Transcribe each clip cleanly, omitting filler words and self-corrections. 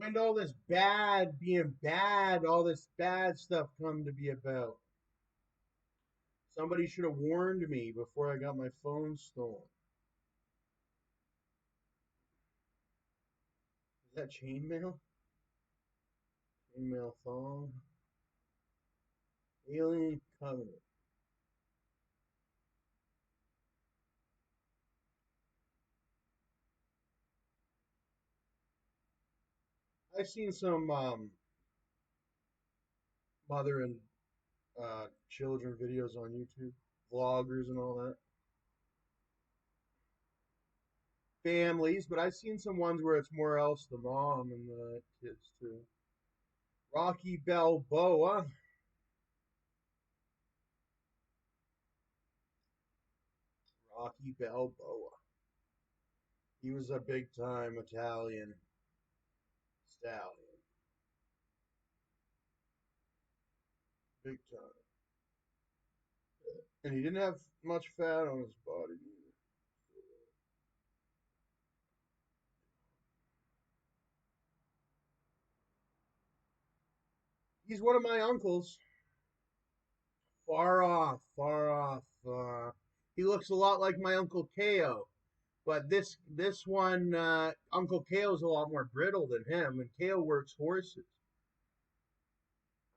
When all this bad being bad, all this bad stuff come to be about? Somebody should have warned me before I got my phone stolen. Is that chainmail? Chainmail thong. Alien Covenant. I've seen some mother and children videos on YouTube, vloggers and all that. Families, but I've seen some ones where it's more else the mom and the kids too. Rocky Balboa. Rocky Balboa. He was a big time Italian stallion. Big time. And he didn't have much fat on his body either. He's one of my uncles. Far off, far off. He looks a lot like my Uncle Ko. But this one, Uncle Ko's a lot more brittle than him, and Ko works horses.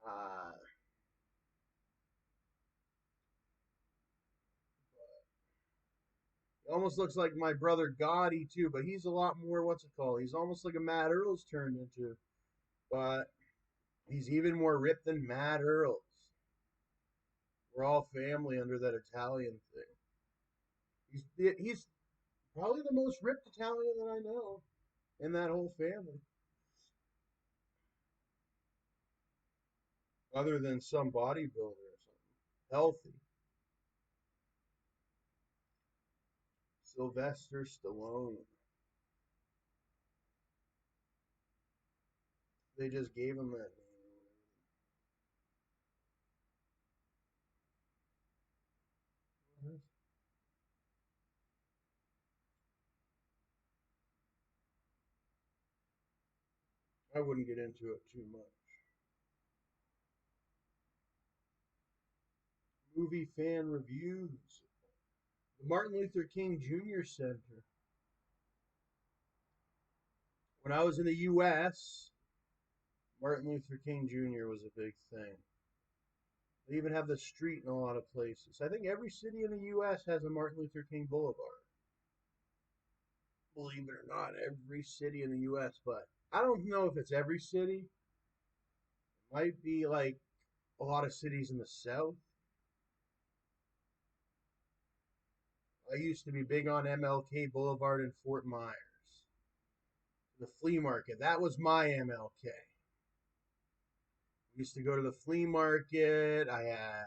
Uh, he almost looks like my brother Gotti too, but he's a lot more what's it called? He's almost like a Matt Earl's turned into, but he's even more ripped than Matt Earl's. We're all family under that Italian thing. He's probably the most ripped Italian that I know in that whole family, other than some bodybuilder or something. Healthy. Sylvester Stallone. They just gave him that name. I wouldn't get into it too much. Movie fan reviews. The Martin Luther King Jr. Center. When I was in the U.S., Martin Luther King Jr. was a big thing. They even have the street in a lot of places. I think every city in the U.S. has a Martin Luther King Boulevard. Believe it or not, every city in the U.S. But I don't know if it's every city. It might be like a lot of cities in the South. I used to be big on MLK Boulevard in Fort Myers. The flea market. That was my MLK. We used to go to the flea market. I had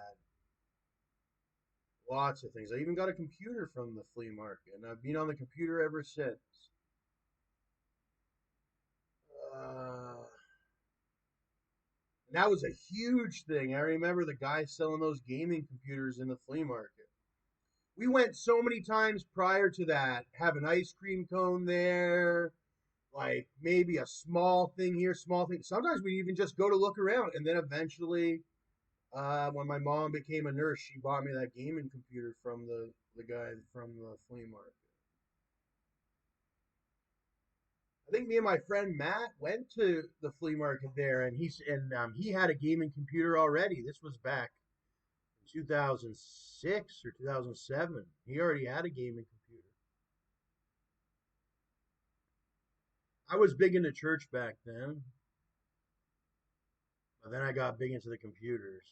lots of things. I even got a computer from the flea market, and I've been on the computer ever since. And that was a huge thing. I remember the guy selling those gaming computers in the flea market. We went so many times prior to that, have an ice cream cone there, like maybe a small thing here, small thing. Sometimes we even just go to look around, and then eventually, when my mom became a nurse, she bought me that gaming computer from the guy from the flea market. I think me and my friend Matt went to the flea market there, and he had a gaming computer already. This was back in 2006 or 2007. He already had a gaming computer. I was big into church back then, but then I got big into the computers.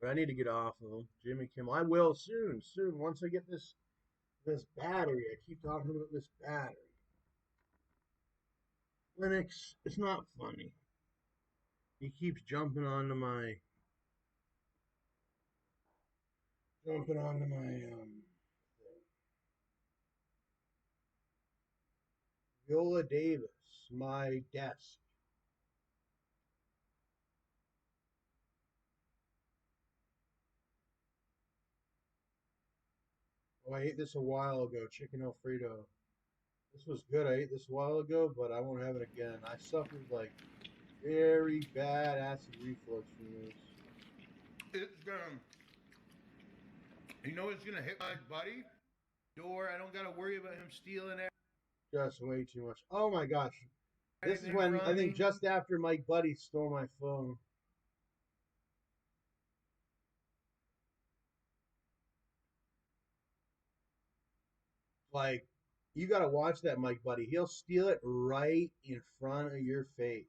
But I need to get off of them. Jimmy Kimmel. I will soon, soon. Once I get this battery, I keep talking about this battery. Linux, it's not funny. He keeps jumping onto my Viola Davis, my desk. Oh, I ate this a while ago, chicken Alfredo. This was good. I ate this a while ago, but I won't have it again. I suffered like very bad acid reflux from this. It's it's gonna hit my buddy door. I don't gotta worry about him stealing Just way too much. Oh my gosh. This is anything when I from think me. just after Mike Buddy stole my phone. Like, you got to watch that, Mike Buddy. He'll steal it right in front of your face.